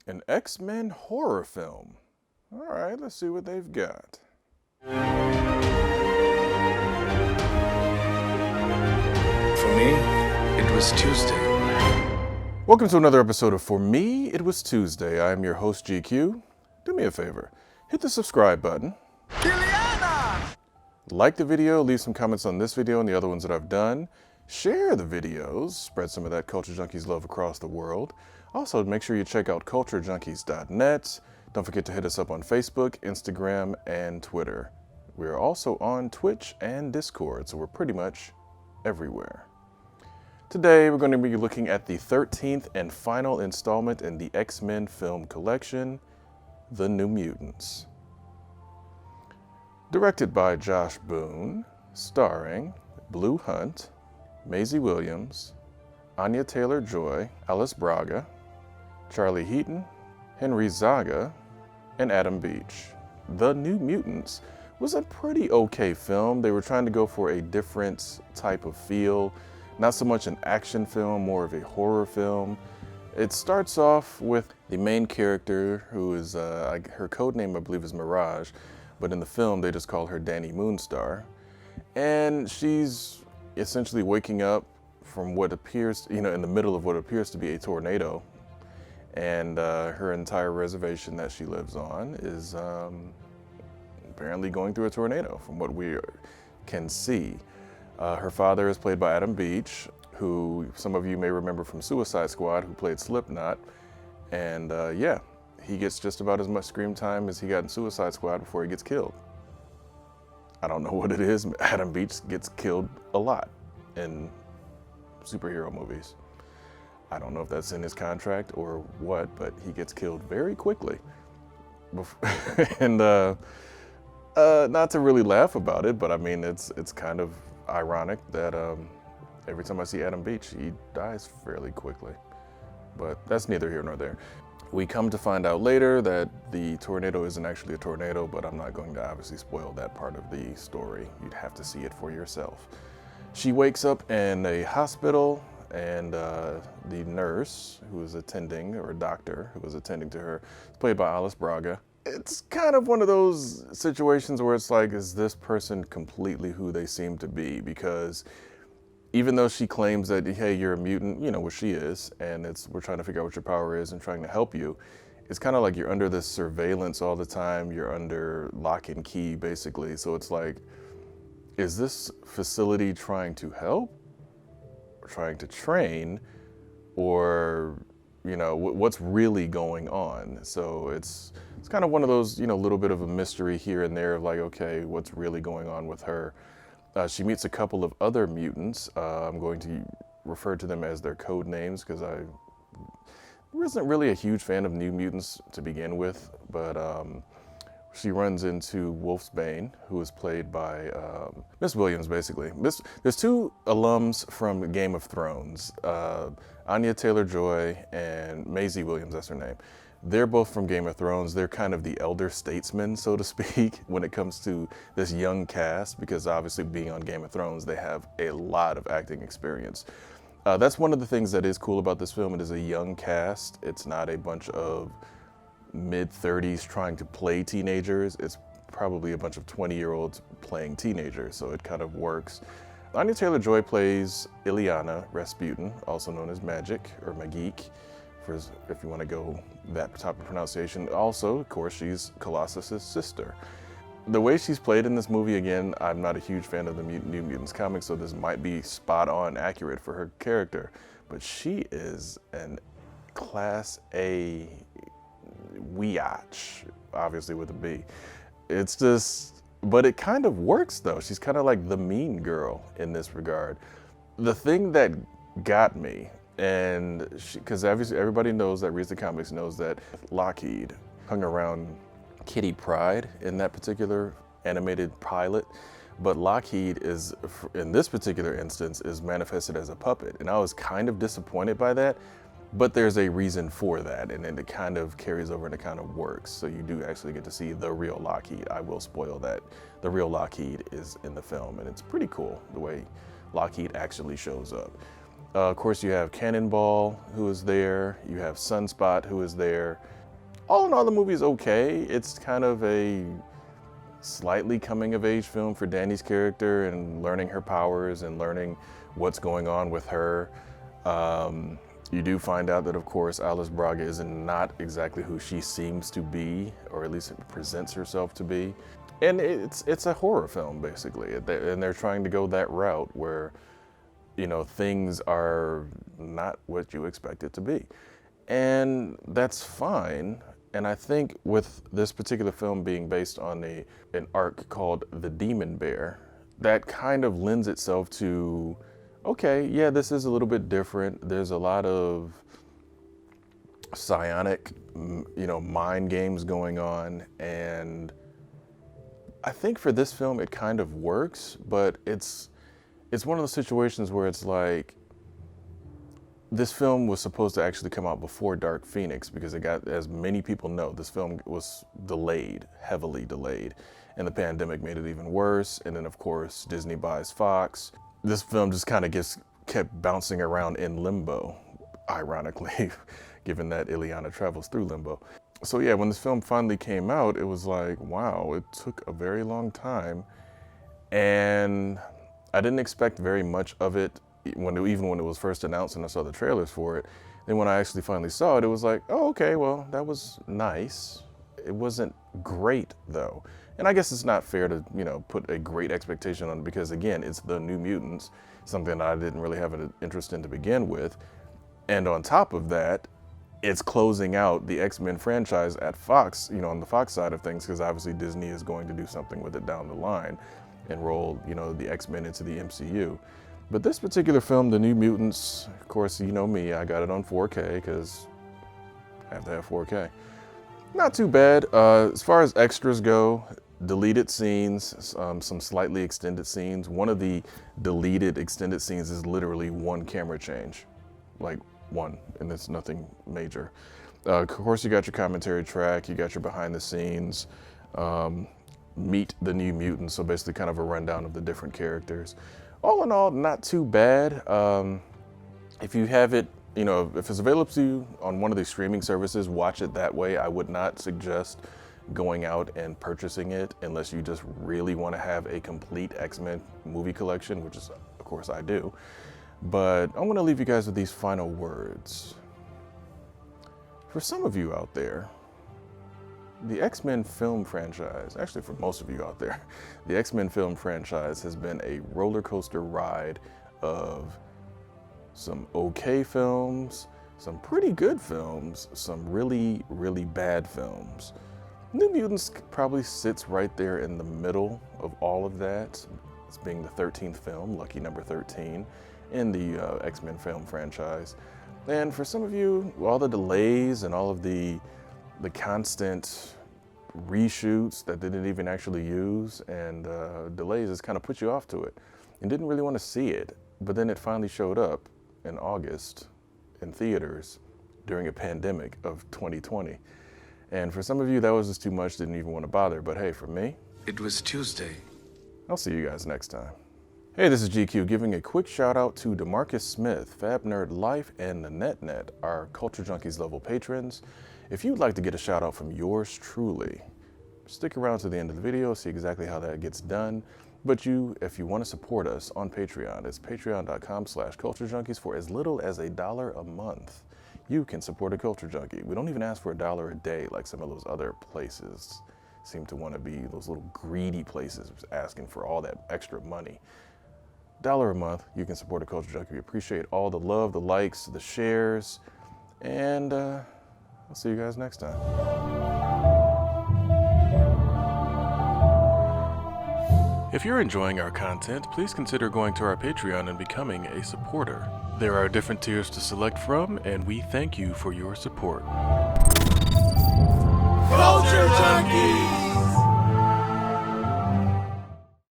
An X-Men horror film. All right, let's see what they've got. For me, it was Tuesday. Welcome to another episode of For Me, It Was Tuesday. I'm your host, GQ. Do me a favor, hit the subscribe button. Like the video, leave some comments on this video and the other ones that I've done. Share the videos, spread some of that Culture Junkies love across the world. Also, make sure you check out culturejunkies.net. Don't forget to hit us up on Facebook, Instagram, and Twitter. We're also on Twitch and Discord, so we're pretty much everywhere. Today, we're going to be looking at the 13th and final installment in the X-Men film collection, The New Mutants. Directed by Josh Boone, starring Blue Hunt, Maisie Williams, Anya Taylor-Joy, Alice Braga, Charlie Heaton, Henry Zaga, and Adam Beach. The New Mutants was a pretty okay film. They were trying to go for a different type of feel, not so much an action film, more of a horror film. It starts off with the main character, who is, her code name I believe is Mirage, but in the film they just call her Dani Moonstar. And she's essentially waking up from what appears, in the middle of what appears to be a tornado. And her entire reservation that she lives on is apparently going through a tornado, from what we can see. Her father is played by Adam Beach, who some of you may remember from Suicide Squad, who played Slipknot. And yeah, he gets just about as much screen time as he got in Suicide Squad before he gets killed. I don't know what it is. Adam Beach gets killed a lot in superhero movies. I don't know if that's in his contract or what, but he gets killed very quickly. And not to really laugh about it, but I mean, it's kind of ironic that every time I see Adam Beach, he dies fairly quickly. But that's neither here nor there. We come to find out later that the tornado isn't actually a tornado, but I'm not going to obviously spoil that part of the story. You'd have to see it for yourself. She wakes up in a hospital, and the nurse who is attending, or doctor who was attending to her, is played by Alice Braga. It's kind of one of those situations where it's like, is this person completely who they seem to be? Because even though she claims that, hey, you're a mutant, what she is, and we're trying to figure out what your power is and trying to help you, it's kind of like you're under this surveillance all the time. You're under lock and key, basically. So it's like, is this facility trying to help, or trying to train, or what's really going on? So it's kind of one of those, little bit of a mystery here and there of like, okay, what's really going on with her? She meets a couple of other mutants. I'm going to refer to them as their code names because I wasn't really a huge fan of New Mutants to begin with, but she runs into Wolfsbane, who is played by Miss Williams, basically. There's two alums from Game of Thrones, Anya Taylor-Joy and Maisie Williams, that's her name. They're both from Game of Thrones. They're kind of the elder statesmen, so to speak, when it comes to this young cast, because obviously being on Game of Thrones, they have a lot of acting experience. That's one of the things that is cool about this film. It is a young cast. It's not a bunch of mid-30s trying to play teenagers. It's probably a bunch of 20-year-olds playing teenagers, so it kind of works. Anya Taylor-Joy plays Illyana Rasputin, also known as Magic, or Magique, if you want to go that type of pronunciation. Also, of course, she's Colossus's sister. The way she's played in this movie, again, I'm not a huge fan of the New Mutants comics, so this might be spot on accurate for her character, but she is an class A Weach, obviously with a B. It's just, but it kind of works though. She's kind of like the mean girl in this regard. The thing that got me, and because obviously everybody knows that reads the comics knows that Lockheed hung around Kitty Pryde in that particular animated pilot, but Lockheed is, in this particular instance, is manifested as a puppet, and I was kind of disappointed by that. But there's a reason for that, and then it kind of carries over and it kind of works. So you do actually get to see the real Lockheed. I will spoil that. The real Lockheed is in the film, and it's pretty cool the way Lockheed actually shows up. Of course, you have Cannonball, who is there. You have Sunspot, who is there. All in all, the movie is okay. It's kind of a slightly coming-of-age film for Dani's character and learning her powers and learning what's going on with her. You do find out that, of course, Alice Braga is not exactly who she seems to be, or at least it presents herself to be. And it's a horror film, basically, and they're trying to go that route where, you know, things are not what you expect it to be. And that's fine. And I think with this particular film being based on an arc called The Demon Bear, that kind of lends itself to, okay, yeah, this is a little bit different. There's a lot of psionic, you know, mind games going on. And I think for this film, it kind of works, but it's one of those situations where it's like, this film was supposed to actually come out before Dark Phoenix because it got, as many people know, this film was delayed, heavily delayed, and the pandemic made it even worse. And then, of course, Disney buys Fox. This film just kind of kept bouncing around in limbo, ironically, given that Ileana travels through limbo. So yeah, when this film finally came out, it was like, wow, it took a very long time, and I didn't expect very much of it even when it was first announced and I saw the trailers for it. Then when I actually finally saw it, it was like, oh, okay, well, that was nice. It wasn't great though. And I guess it's not fair to, you know, put a great expectation on it because again, it's the New Mutants, something that I didn't really have an interest in to begin with. And on top of that, it's closing out the X-Men franchise at Fox, you know, on the Fox side of things, because obviously Disney is going to do something with it down the line and roll, you know, the X-Men into the MCU. But this particular film, The New Mutants, of course, you know me, I got it on 4K because I have to have 4K. Not too bad. As far as extras go, deleted scenes, some slightly extended scenes. One of the deleted extended scenes is literally one camera change, like one, and it's nothing major. Of course, you got your commentary track, you got your behind the scenes, meet the New Mutants, so basically kind of a rundown of the different characters. All in all, not too bad. If you have it, you know, if it's available to you on one of these streaming services, watch it that way. I would not suggest going out and purchasing it unless you just really want to have a complete X-Men movie collection, which is, of course, I do. But I'm going to leave you guys with these final words. For some of you out there, the X-Men film franchise, actually for most of you out there, the X-Men film franchise has been a roller coaster ride of some okay films, some pretty good films, some really, really bad films. New Mutants probably sits right there in the middle of all of that. It's being the 13th film, lucky number 13, in the X-Men film franchise. And for some of you, all the delays and all of the constant reshoots that they didn't even actually use and delays has kind of put you off to it and didn't really want to see it. But then it finally showed up in August in theaters during a pandemic of 2020. And for some of you, that was just too much, didn't even want to bother. But hey, for me, It was Tuesday. I'll see you guys next time. Hey, this is GQ giving a quick shout out to DeMarcus Smith, Fab Nerd Life, and the NetNet, our Culture Junkies level patrons. If you'd like to get a shout out from yours truly, stick around to the end of the video, see exactly how that gets done. But if you want to support us on Patreon, it's patreon.com/culturejunkies. For as little as $1 a month, you can support a Culture Junkie. We don't even ask for $1 a day like some of those other places seem to want to be, those little greedy places asking for all that extra money. $1 a month, you can support a Culture Junkie. We appreciate all the love, the likes, the shares, and I'll see you guys next time. If you're enjoying our content, please consider going to our Patreon and becoming a supporter. There are different tiers to select from, and we thank you for your support. Culture Junkies!